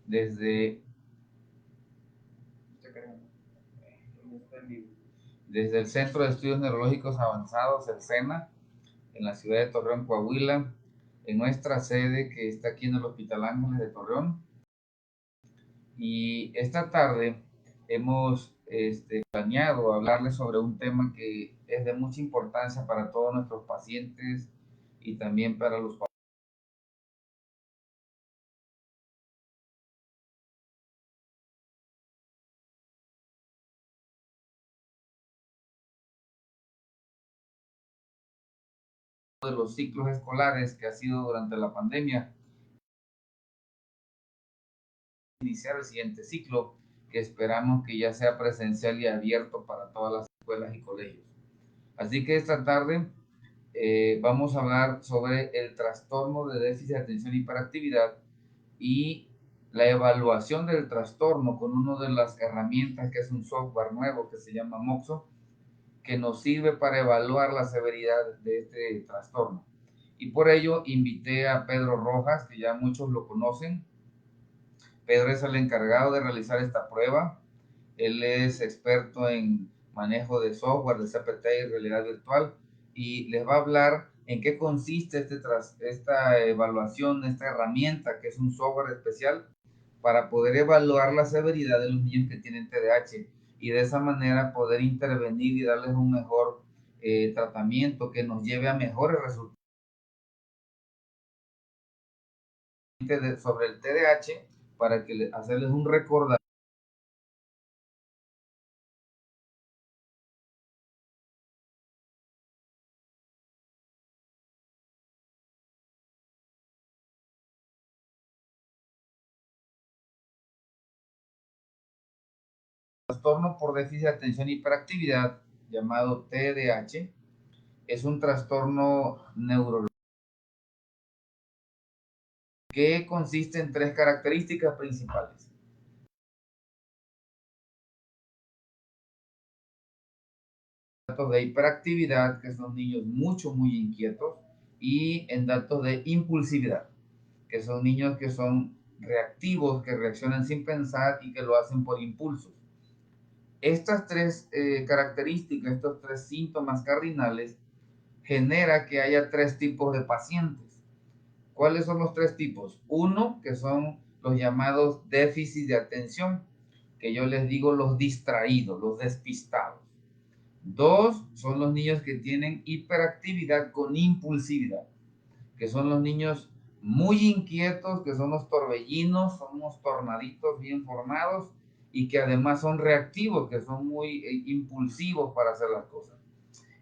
desde el Centro de Estudios Neurológicos Avanzados, el SENA, en la ciudad de Torreón, Coahuila, en nuestra sede que está aquí en el Hospital Ángeles de Torreón. Y esta tarde hemos planeado hablarles sobre un tema que es de mucha importancia para todos nuestros pacientes y también para los de los ciclos escolares que ha sido durante la pandemia. Iniciar el siguiente ciclo, que esperamos que ya sea presencial y abierto para todas las escuelas y colegios. Así que esta tarde vamos a hablar sobre el trastorno de déficit de atención y hiperactividad y la evaluación del trastorno con una de las herramientas que es un software nuevo que se llama Moxo, que nos sirve para evaluar la severidad de este trastorno. Y por ello invité a Pedro Rojas, que ya muchos lo conocen. Pedro es el encargado de realizar esta prueba. Él es experto en manejo de software, de CPT y realidad virtual, y les va a hablar en qué consiste esta evaluación, esta herramienta que es un software especial para poder evaluar la severidad de los niños que tienen TDAH y de esa manera poder intervenir y darles un mejor tratamiento que nos lleve a mejores resultados sobre el TDAH para que hacerles un recordatorio trastorno por déficit de atención y hiperactividad, llamado TDAH, es un trastorno neurológico que consiste en tres características principales. Datos de hiperactividad, que son niños muy inquietos, y en datos de impulsividad, que son niños que son reactivos, que reaccionan sin pensar y que lo hacen por impulsos. Estas tres características, estos tres síntomas cardinales, genera que haya tres tipos de pacientes. ¿Cuáles son los tres tipos? Uno, que son los llamados déficit de atención, que yo les digo los distraídos, los despistados. Dos, son los niños que tienen hiperactividad con impulsividad, que son los niños muy inquietos, que son los torbellinos, son unos tornaditos bien formados y que además son reactivos, que son muy impulsivos para hacer las cosas.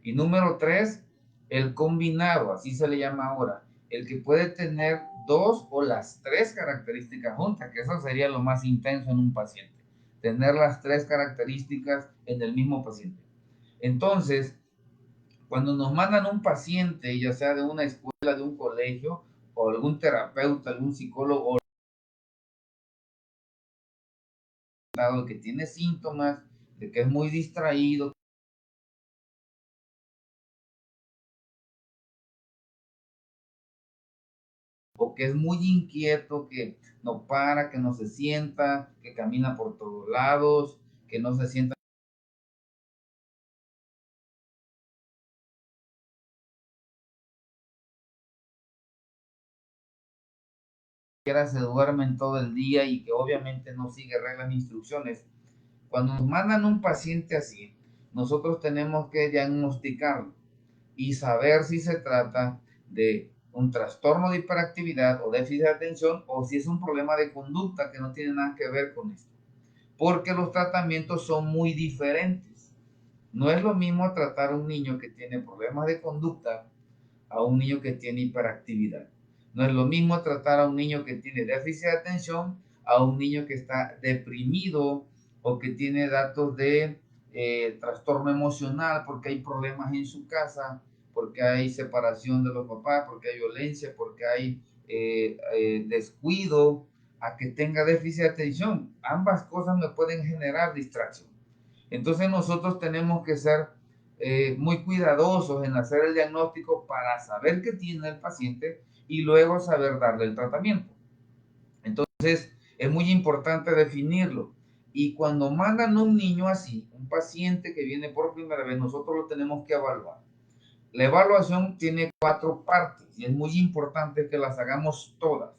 Y número tres, el combinado, así se le llama ahora, el que puede tener dos o las tres características juntas, que eso sería lo más intenso en un paciente, tener las tres características en el mismo paciente. Entonces, cuando nos mandan un paciente, ya sea de una escuela, de un colegio, o algún terapeuta, algún psicólogo, que tiene síntomas, de que es muy distraído, o que es muy inquieto, que no para, que no se sienta, que camina por todos lados, que no se sienta, que se duermen todo el día y que obviamente no sigue reglas ni instrucciones. Cuando nos mandan un paciente así, nosotros tenemos que diagnosticarlo y saber si se trata de un trastorno de hiperactividad o déficit de atención o si es un problema de conducta que no tiene nada que ver con esto. Porque los tratamientos son muy diferentes. No es lo mismo tratar a un niño que tiene problemas de conducta a un niño que tiene hiperactividad. No es lo mismo tratar a un niño que tiene déficit de atención a un niño que está deprimido o que tiene datos de trastorno emocional porque hay problemas en su casa, porque hay separación de los papás, porque hay violencia, porque hay descuido, a que tenga déficit de atención. Ambas cosas me pueden generar distracción. Entonces nosotros tenemos que ser muy cuidadosos en hacer el diagnóstico para saber qué tiene el paciente y luego saber darle el tratamiento. Entonces, Es muy importante definirlo. Y cuando mandan a un niño así, un paciente que viene por primera vez, nosotros lo tenemos que evaluar. La evaluación tiene 4 partes y es muy importante que las hagamos todas.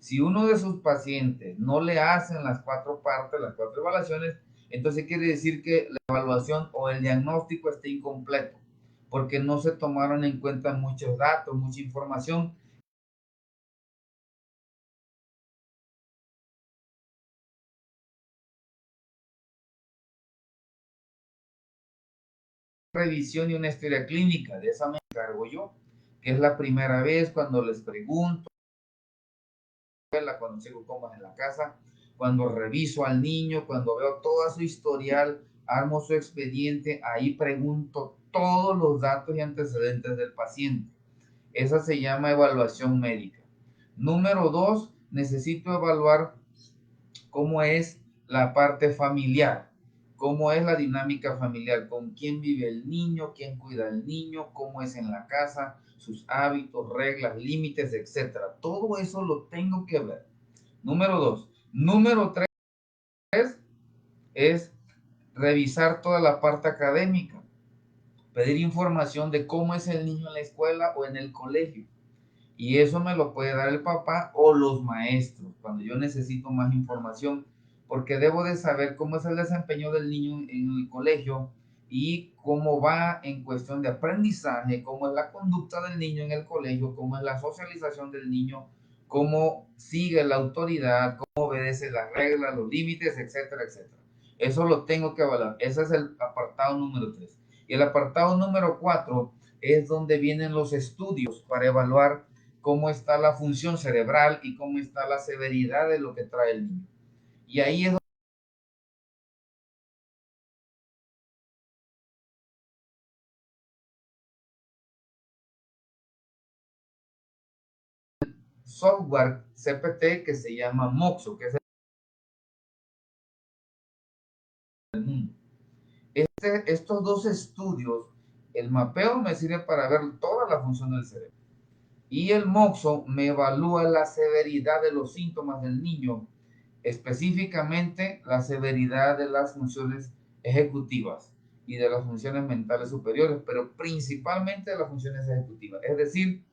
Si uno de sus pacientes no le hacen las 4 partes, las 4 evaluaciones, entonces quiere decir que la evaluación o el diagnóstico está incompleto, porque no se tomaron en cuenta muchos datos, mucha información. Revisión y una historia clínica, de esa me encargo yo, que es la primera vez cuando les pregunto, cuando sigo comas en la casa, cuando reviso al niño, cuando veo toda su historial, armo su expediente, ahí pregunto todos los datos y antecedentes del paciente. Esa se llama evaluación médica. Número 2, necesito evaluar cómo es la parte familiar, cómo es la dinámica familiar, con quién vive el niño, quién cuida al niño, cómo es en la casa, sus hábitos, reglas, límites, etcétera. Todo eso lo tengo que ver. Número 2. Número 3 es revisar toda la parte académica, pedir información de cómo es el niño en la escuela o en el colegio. Y eso me lo puede dar el papá o los maestros cuando yo necesito más información, porque debo de saber cómo es el desempeño del niño en el colegio y cómo va en cuestión de aprendizaje, cómo es la conducta del niño en el colegio, cómo es la socialización del niño, cómo sigue la autoridad, cómo obedece las reglas, los límites, etcétera, etcétera. Eso lo tengo que evaluar. Ese es el apartado número 3. Y el apartado número 4 es donde vienen los estudios para evaluar cómo está la función cerebral y cómo está la severidad de lo que trae el niño. Y ahí es software CPT que se llama MOXO, que es el mundo. Estos dos estudios, el mapeo me sirve para ver toda la función del cerebro. Y el MOXO me evalúa la severidad de los síntomas del niño, específicamente la severidad de las funciones ejecutivas y de las funciones mentales superiores, pero principalmente de las funciones ejecutivas. Es decir,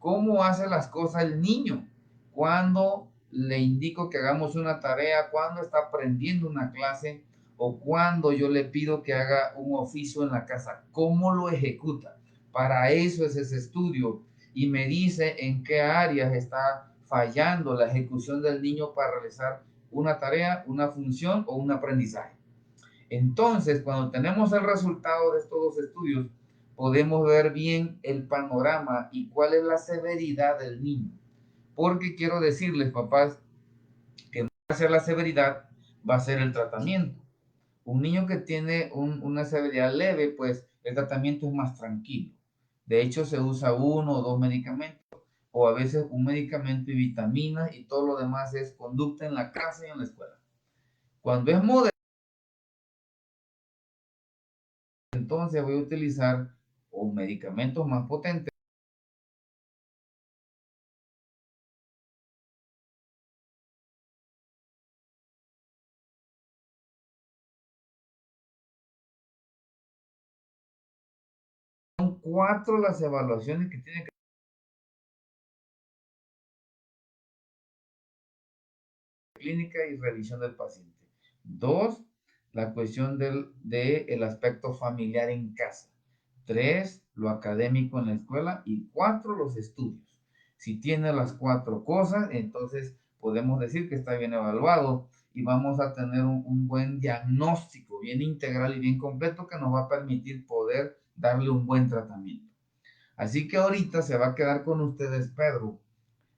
cómo hace las cosas el niño, cuando le indico que hagamos una tarea, cuando está aprendiendo una clase o cuando yo le pido que haga un oficio en la casa, cómo lo ejecuta. Para eso es ese estudio y me dice en qué áreas está fallando la ejecución del niño para realizar una tarea, una función o un aprendizaje. Entonces, cuando tenemos el resultado de estos dos estudios, podemos ver bien el panorama y cuál es la severidad del niño. Porque quiero decirles, papás, que no va a ser la severidad, va a ser el tratamiento. Un niño que tiene una severidad leve, pues el tratamiento es más tranquilo. De hecho, se usa 1 o 2 medicamentos, o a veces un medicamento y vitaminas, y todo lo demás es conducta en la casa y en la escuela. Cuando es moderado, entonces voy a utilizar o medicamentos más potentes. Son 4 las evaluaciones que tiene que clínica y revisión del paciente. 2, la cuestión del aspecto familiar en casa. 3, lo académico en la escuela. Y 4, los estudios. Si tiene las 4 cosas, entonces podemos decir que está bien evaluado y vamos a tener un buen diagnóstico, bien integral y bien completo que nos va a permitir poder darle un buen tratamiento. Así que ahorita se va a quedar con ustedes Pedro.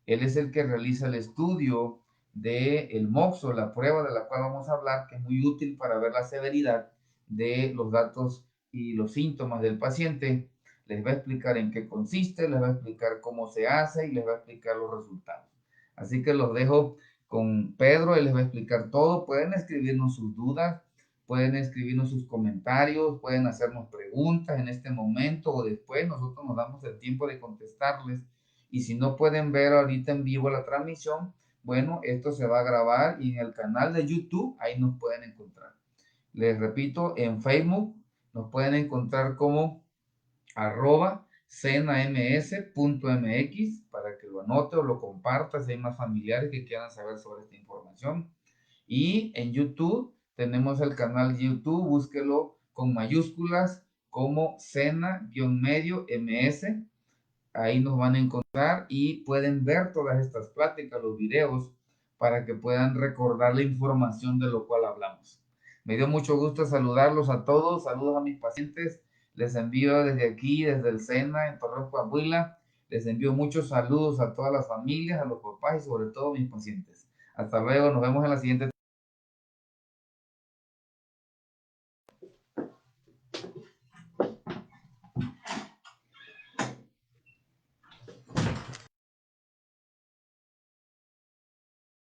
Él es el que realiza el estudio del MOXO, la prueba de la cual vamos a hablar, que es muy útil para ver la severidad de los datos y los síntomas del paciente. Les va a explicar en qué consiste, les va a explicar cómo se hace y les va a explicar los resultados. Así que los dejo con Pedro, él les va a explicar todo. Pueden escribirnos sus dudas, pueden escribirnos sus comentarios, pueden hacernos preguntas en este momento o después. Nosotros nos damos el tiempo de contestarles y si no pueden ver ahorita en vivo la transmisión, Bueno, esto se va a grabar y en el canal de YouTube ahí nos pueden encontrar. Les repito, en Facebook nos pueden encontrar como @cenams.mx para que lo anote o lo comparta si hay más familiares que quieran saber sobre esta información. Y en YouTube tenemos el canal YouTube, búsquelo con mayúsculas como Cena-medio MS. Ahí nos van a encontrar y pueden ver todas estas pláticas, los videos, para que puedan recordar la información de lo cual hablamos. Me dio mucho gusto saludarlos a todos, saludos a mis pacientes, les envío desde aquí, desde el SENA en Torreón, Coahuila, les envío muchos saludos a todas las familias, a los papás y sobre todo a mis pacientes. Hasta luego, nos vemos en la siguiente.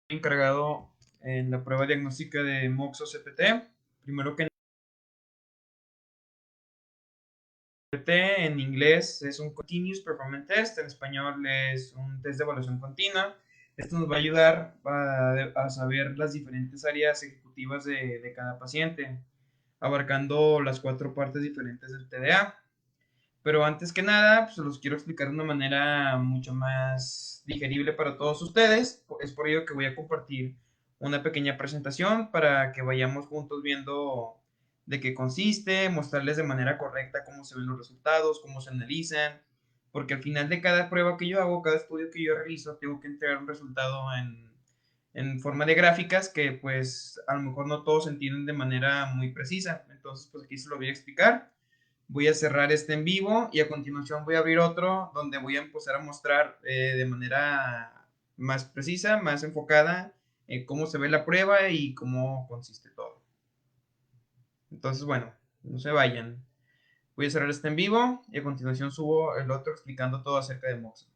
Encargado en la prueba diagnóstica de MOXO CPT. Primero que CPT en inglés es un Continuous Performance Test, en español es un test de evaluación continua. Esto nos va a ayudar a saber las diferentes áreas ejecutivas de cada paciente, abarcando las 4 partes diferentes del TDA. Pero antes que nada, pues los quiero explicar de una manera mucho más digerible para todos ustedes. Es por ello que voy a compartir una pequeña presentación para que vayamos juntos viendo de qué consiste, mostrarles de manera correcta cómo se ven los resultados, cómo se analizan, porque al final de cada prueba que yo hago, cada estudio que yo realizo, tengo que entregar un resultado en forma de gráficas que pues a lo mejor no todos entienden de manera muy precisa. Entonces pues aquí se lo voy a explicar. Voy a cerrar este en vivo y a continuación voy a abrir otro donde voy a empezar a mostrar de manera más precisa, más enfocada, cómo se ve la prueba y cómo consiste todo. Entonces, bueno, no se vayan. Voy a cerrar este en vivo y a continuación subo el otro explicando todo acerca de Moxa.